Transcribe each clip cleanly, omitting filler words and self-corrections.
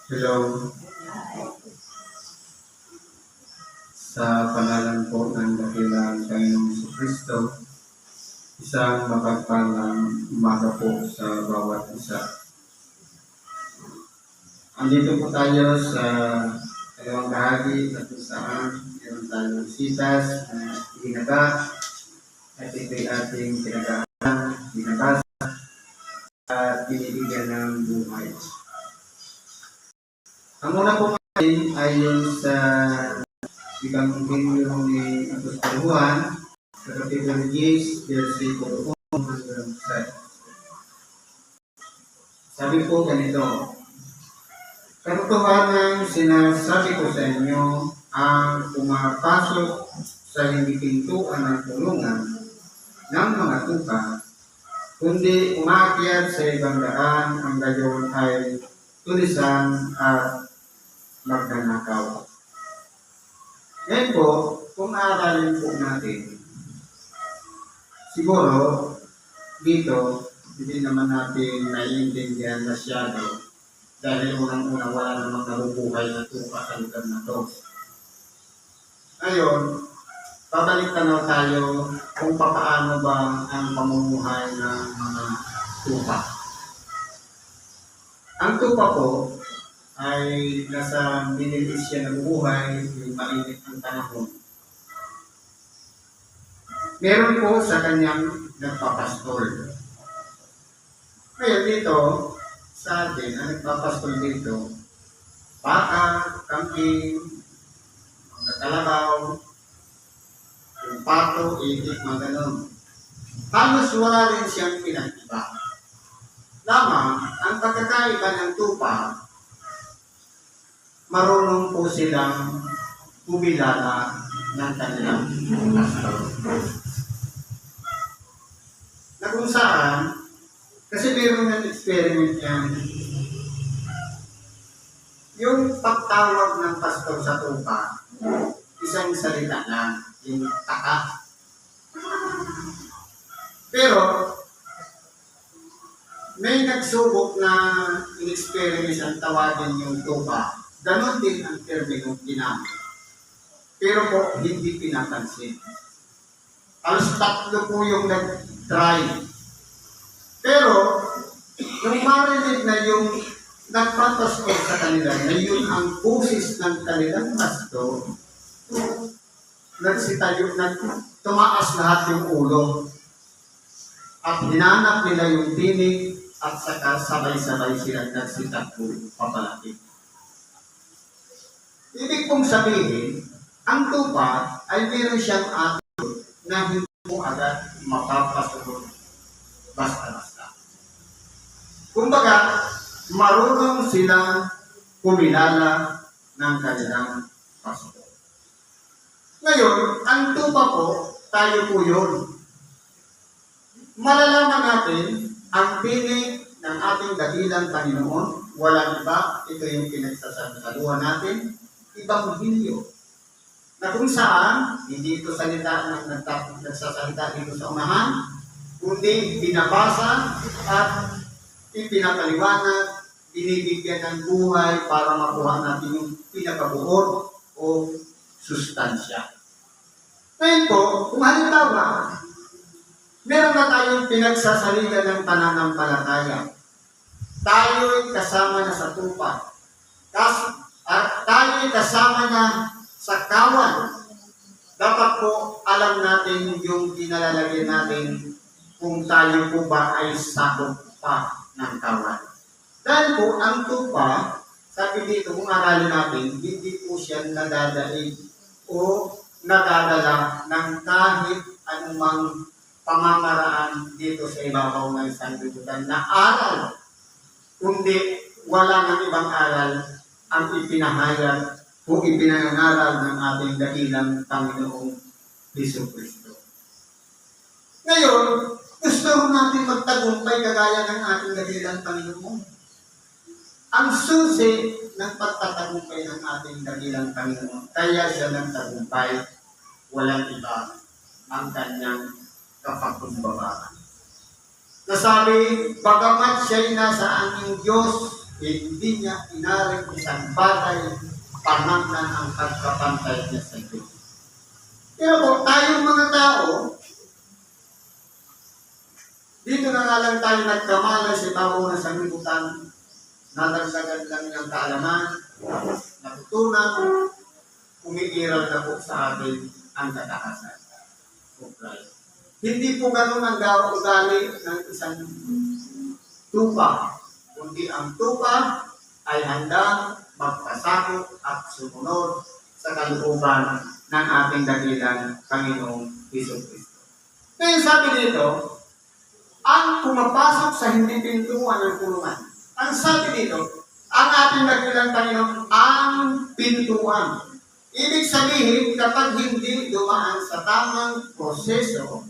Hello, sa pangalan po ng dakilang Panginoong Kristo, isang mapagpalang umaga po sa bawat isa. Andito po tayo sa dalawang bahagi na kung saan meron tayong sitas na hinaga at ito'y ating pinag-aaral, binabasa at binibigyan ng buhay. Ang una po ay yung sa Ebanghelyo ni Apostol Juan, sa Kapitulo 10, versikulo 1 hanggang 7. Sabi po ganito, "Katotohanan sinasabi ko sa inyo, ang pumapasok sa hindi pintuan ng kulungan ng mga tupa, kundi umakyat sa ibang daan, ang gayon ay tulisan at magnanakaw." Ngayon po, kung aaralin po natin, siguro dito, hindi naman natin naiintindihan masyado dahil unang-una wala namang nabubuhay na tupa sa lugar na to. Ngayon, babalik na tayo kung paano ba ang pamumuhay ng mga tupa. Ang tupa po ay nasa Middle East siya nabubuhay, yung mainit ang panahon. Meron po sa kanyang nagpapastol. Ngayon dito, sa atin, ang nagpapastol dito, baka, kambing, mga kalabaw, yung pato, itik, mga ganun. Halos wala rin siyang pinag-iba. Lamang, ang pagkakaiba ng tupa, marunong po silang kumilala ng kanilang pastor. Na kung saan, kasi meron ng experiment yan, yung pagtawag ng pastor sa tupa, isang salita lang, yung taka. Pero, may nagsubok na in-experiment ang tawagin yung tupa. Ganon din ang terminong ginamit. Pero po, hindi pinapansin. Alos 3 po yung nag-try. Pero, nung marinig na yung nagpapastol sa kanila, na yun ang busis ng kanilang pastor, tumaas lahat yung ulo. At hinanap nila yung tinig at saka sabay-sabay sila nagsitakbo papalapit. Ibig kong sabihin, ang tupa ay meron siyang attitude na hindi mo agad mapapasugot basta-basta. Kumbaga, marunong silang kumilala ng kanilang pastor. Ngayon, ang tupa po, tayo po yun. Malalaman natin ang tinig ng ating dakilang Panginoon. Walang iba, ito yung pinagsasaluhan natin, Ebanghelyo. Na kung saan, hindi ito salita ng nagsasalita dito sa unahan, kundi binabasa at ipinapaliwanag, binibigyan ng buhay para makuha natin yung pinakabuod o sustansya. Ngayon po, kung halimbawa, meron na tayong pinagsasaligan ng pananampalataya. Tayo'y kasama na sa tupa. At tayo'y kasama na sa kawan. Dapat po alam natin yung pinalalagyan natin kung tayo po ba ay sakop pa ng kawan. Dahil po, ang tupa, sabi dito, kung aralin natin, hindi po siya nadadaig o nadadala ng kahit anumang pamamaraan dito sa ibabaw ng sanlibutan na aral. Kundi wala ng ibang aral ang ipinahayag o ipinangaral ng ating dakilang Panginoong Jesucristo. Ngayon, gusto natin magtagumpay kagaya ng ating dakilang Panginoon. Ang susi ng pagtatagumpay ng ating dakilang Panginoon, kaya siya nagtagumpay, walang iba ang kanyang kapakumbabaan. Nasabi, bagamat siya'y nasa aming Diyos, hindi niya inaring isang bagay panangnan ang pagkapantay niya sa Diyos. Pero po, tayong mga tao, dito na nga lang tayo nagkamalay sa tao na sanglibutan, nadagdagan lang niyang kaalaman, natutunan, umiiral na po sa atin ang katakasan. Hindi po ganun ang ugali ng isang tupa, kundi ang tupa ay handang magpasakop at sumunod sa kalooban ng ating dakilang Panginoong Jesucristo. Ngayon sabi dito, ang pumapasok sa hindi pintuan ng kulungan. Ang sabi dito, ang ating dakilang Panginoon ang pintuan. Ibig sabihin, kapag hindi dumaan sa tamang proseso,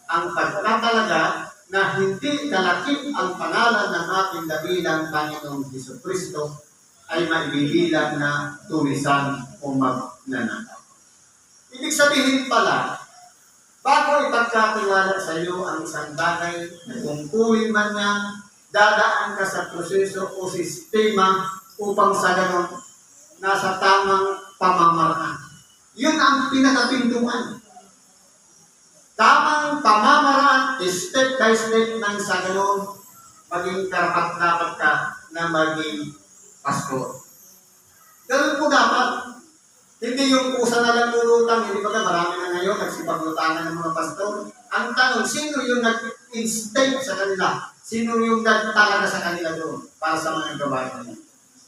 ang pagkatalaga na hindi kalakip ang pangalan ng ating dakilang Panginoong Jesucristo ay maibibilang na tulisan o magnanakaw. Ibig sabihin pala, bago ipagkatiwala sa iyo ang isang bagay na tungkulin man niya, dadaan ka sa proseso o sistema upang sa ganon nasa tamang pamamaraan. Yun ang pinakapintuan. Tamang pamamaraan, step by step ng sa ganon, maging karapat-dapat ka na maging pastor. Ganun po dapat. Hindi yung kusa na lang lulutang, hindi ba marami na ngayon nagsipaglutangan ng mga pastor. Ang tanong, sino yung nag-instate sa kanila? Sino yung nagtalaga sa kanila doon para sa mga gawain nila?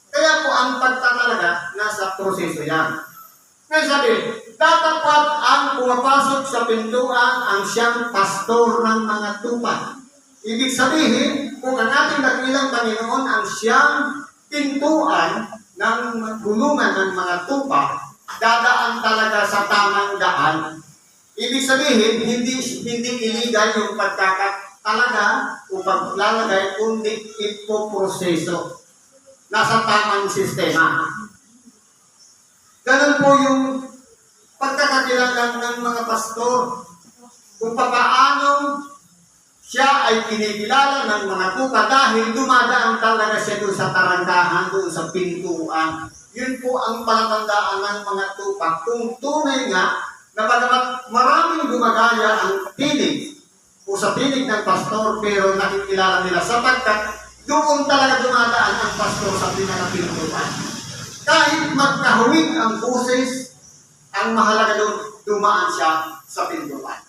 Kaya po ang pagtatalaga, nasa proseso yan. Kaya sabi, tatapat ang pumapasok sa pintuan ang siyang pastor ng mga tupa. Ibig sabihin, kung ang ating dakilang Panginoon ang siyang pintuan ng bulungan ng mga tupa, dadaan talaga sa tamang daan. Ibig sabihin, hindi illegal yung pagkakatalaga o paglalagay, kundi ipoproseso. Nasa tamang sistema. Ganun po yung pagkakakilangan ng mga pastor. Kung paano siya ay kinikilala ng mga tupa dahil dumadaan talaga siya doon sa tarandahan, doon sa pintuan. Yun po ang palatandaan ng mga tupa. Kung tunay nga na bagamat maraming gumagaya ang tinig o sa tinig ng pastor, pero nakikilala nila sapagkat doon talaga dumadaan ang pastor sa pinakapintuan. Kahit magkahuwig ang boses, ang mahalaga doon, dumaan siya sa pintuan.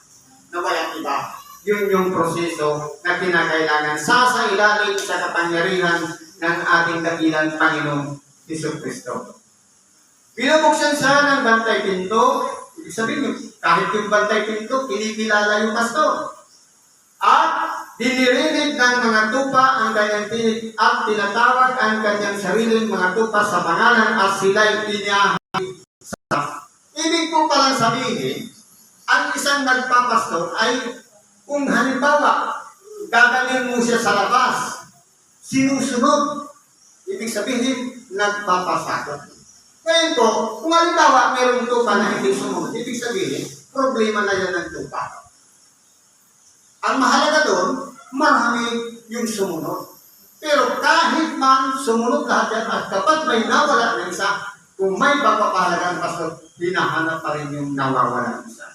Na walang iba. Yun yung proseso na kinakailangan sa ilalim sa kapangyarihan ng ating dakilang Panginoong Jesucristo. Binubuksan siya ng bantay pinto. Ibig sabihin, kahit yung bantay pinto, kinikilala yung pastor. At dinirinig ng mga tupa ang kanyang tinig at tinatawag ang kanyang sariling mga tupa sa pangalan at sila'y pinahagi sa. Ibig po palang sabihin, ang isang nagpapastor ay kung halimbawa, gagaling mo siya sa labas, sinusunod, ibig sabihin, nagpapasakot. Ngayon po, kung halimbawa mayroong tupa na hindi sumunod, ibig sabihin, problema na yan ng tupa. Ang mahalaga doon, marami yung sumunod. Pero kahit man sumunod lahat yan, at kapag may nawala ng isa, kung may pagpapahalaga ng pastor, hinahanap pa rin yung nawawala ng isa.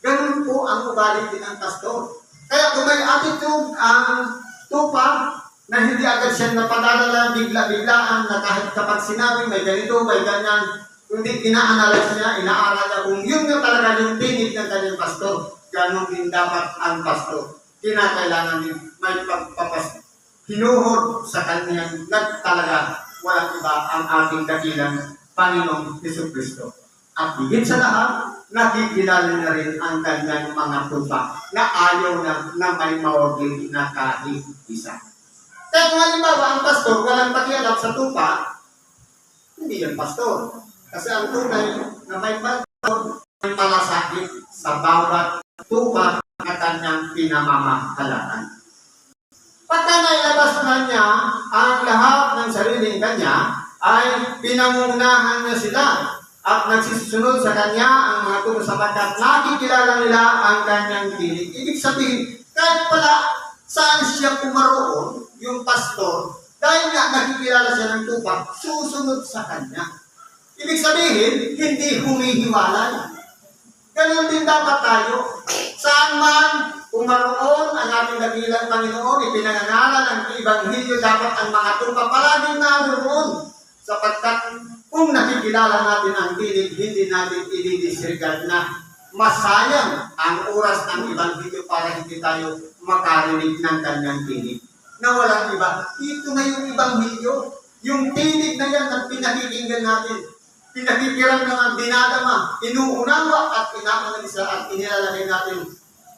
Ganun po ang ugali din ng pastor. Kaya kung may attitude ang tupa, na hindi agad siya napadalala, bigla-biglaan, na kahit kapag sinabi may ganito, may ganyan, kundi ina-analyze niya, inaaral niya kung yun nga talaga yung tinig ng kanyang pastor, ganun din dapat ang pastor. Kinakailangan din may pagpapas, hinuhod sa kanyang nagtalaga, walang iba ang ating dakilang Panginoong Jesucristo. At higit sa lahat, nakikilala na rin ang kanyang mga tupa na ayaw na may mawagin na kahit isa. Kaya kung halimbawa ang pastor walang pakialam sa tupa, hindi yan pastor. Kasi ang tunay na may pastor ay malasakit sa bawat tupa na kanyang pinamamahalaan. Pagka nailabas na niya ang lahat ng sariling kanya, ay pinangunahan niya sila at nagsisunod sa kanya ang mga tupa sapagkat nakikilala nila ang kanyang tinig. Ibig sabihin, kahit pala saan siya pumaroon, yung pastor, Dahil nga nakikilala siya ng tupa, susunod sa kanya. Ibig sabihin, hindi humihiwalay. Ganun din dapat tayo. Saan man, kung maroon ang ating dakilang Panginoon, ipinangangaral ang Ebanghelyo, dapat ang mga tupa palaging naroon. Sapagkat kung nakikilala natin ang tinig, hindi natin i-disregard na masayang ang oras ng Ebanghelyo para hindi tayo makarinig ng kanyang tinig. Na walang iba. Ito na yung Ebanghelyo. Yung tinig na yan na pinakikinggan natin. Pinakikiram naman, dinadama, inuunawa at inaanalisa at inilalagay natin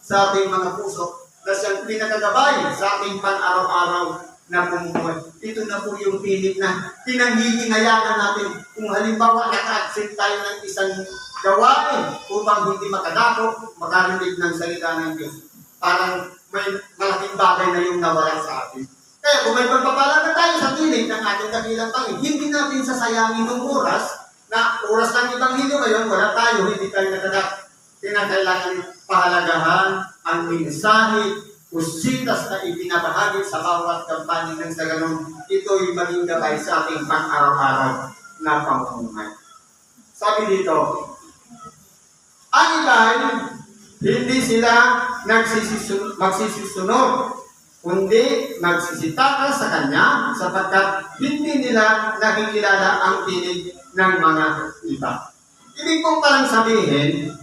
sa ating mga puso na siyang pinakagabay sa ating pan-araw-araw na pumuhay. Ito na po yung tinig na pinanghihinayangan natin. Kung halimbawa naka-accept tayo ng isang gawain upang hindi makadako, makarinig ng salita ng Diyos. Parang may malaking bagay na yung nawala sa atin. Kaya kung may pagpapalaga tayo sa tinig ng ating dakilang Panginoon, hindi natin sasayangin ng oras na oras ng Ebanghelyo ngayon, wala tayo, hindi tayo nagadak. Kinakailangan pahalagahan ang mensahe, usitas na ibinabahagi sa bawat kampanya ng sa ganun. Ito'y maging gabay sa ating pang-araw-araw na pamumuhay. Sabi dito, ang iba'y hindi sila magsisisunod, kundi magsisitaka sa Kanya sapagkat hindi nila nakikilala ang tinig ng mga iba. Ibig kong parang sabihin,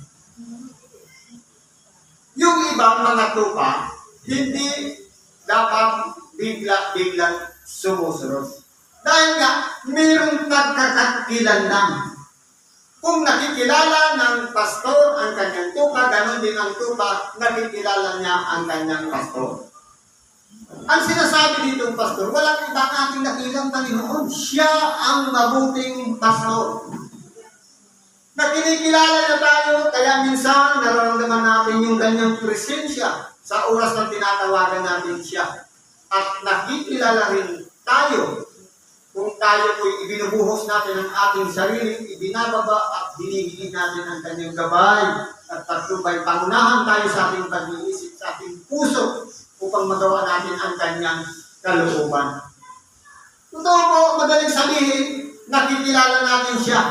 yung ibang mga tupa, hindi dapat bigla-biglang sumusunod. Dahil nga, mayroong pagkakakilanlan. Kung nakikilala ng pastor ang kanyang tupa, ganon din ang tupa, nakikilala niya ang kanyang pastor. Ang sinasabi dito ng pastor, walang ibang ating dakilang Panginoon. Siya ang mabuting pastor. Na kinikilala na tayo, kaya minsan nararamdaman natin yung ganyang presensya sa oras na tinatawagan natin siya. At nakikilala rin tayo kung tayo po'y ibinubuhos natin ang ating sarili, ibinababa at hinihingin natin ang kanyang gabay at patubay. Pangunahan tayo sa ating pag-iisip, sa ating puso upang magawa natin ang kanyang kalooban. Totoo po, madaling sabihin, nakikilala natin siya.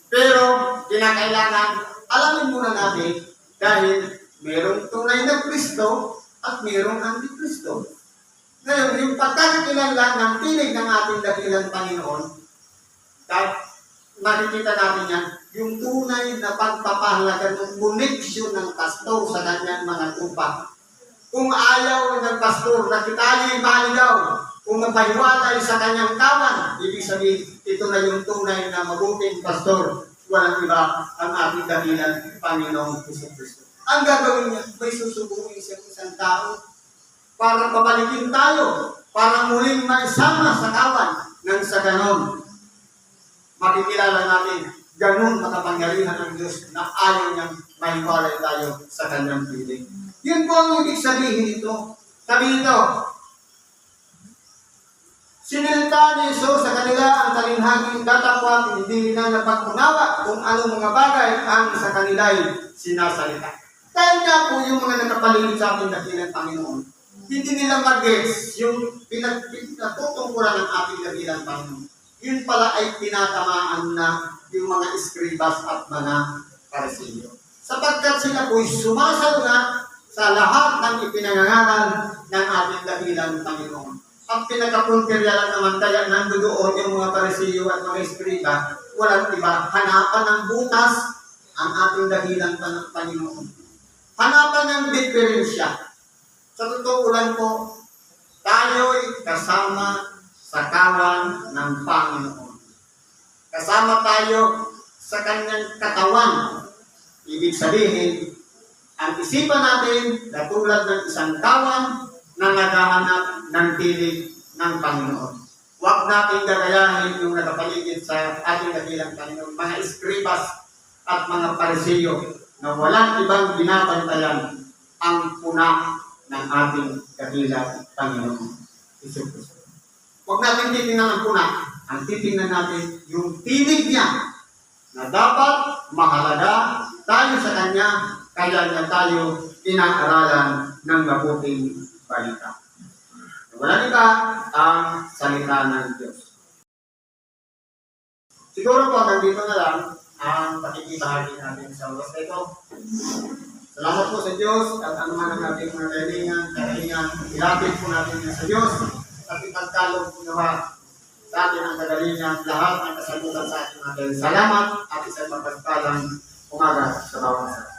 Pero, kinakailangan, alamin muna natin dahil mayroong tunay na Kristo at mayroong Antikristo. Ngayon, yung pagkakilala ng tinig ng ating dakilang Panginoon, makikita natin yan, yung tunay na pagpapahalaga ng koneksyon ng pastor sa kanyang mga tupa. Kung ayaw ng pastor na kitali maligaw, kung mapahiwalay sa kanyang kawan, ibig sabihin, ito na yung tunay na mabuting pastor. Walang iba ang ating dakilang Panginoong Kristo. Ang gagawin niya, may susubukin siya isang tao para pabalikin tayo, para muling maisama sa kawan ng sa ganon. Makikilala natin, ganon makapangyarihan ng Diyos na ayaw niyang mahiwalay tayo sa kanyang piling. Yun po ang ibig sabihin nito. Sabi nito, sinilta ni Jesus sa kanila ang talinhaging datapwat, hindi nila napagkunawa kung anong mga bagay ang sa kanila'y sinasalita. Dahil nga po yung mga nakapaligid sa ating dakilang Panginoon, hindi nila mag-gets yung pinatutungkulan ng ating dakilang Panginoon. Yun pala ay tinatamaan na yung mga eskribas at mga Pariseo. Sapagkat sila po'y sumasalungat sa lahat ng ipinangangaral ng ating dakilang Panginoon. Ang pinakapuntiryalan naman kaya nandoon yung mga Pariseo at mga eskriba, walang iba, hanapan ng butas ang ating dakilang Panginoon. Hanapan ng diferensya. Sa totoo ulan po, tayo'y kasama sa kawan ng Panginoon. Kasama tayo sa kanyang katawan. Ibig sabihin, ang isipan natin na tulad ng isang kawan na naghahanap ng tinig ng Panginoon. Huwag natin gagayahin yung nakapaligid sa ating dakilang Panginoon, mga eskribas at mga Pariseo na walang ibang binabantayan ang puna ng ating dakilang Panginoon. Huwag natin titingnan ang puna. Ang titingnan natin yung tinig niya na dapat mahalaga tayo sa Kanya, kaya niya tayo inaaralan ng mabuting balita. Walang iba ang salita ng Diyos. Siguro po nandito na lang ang pakikibahagi natin sa oras na ito. Salamat po sa Diyos at ang mga nating mga kahilingan, ilapit po natin yan sa Diyos at ipagkalog po nawa sa atin ang kagalingan, lahat ng kasagutan sa ating mga salamat at isang mapagpalang umaga sa bawat isa.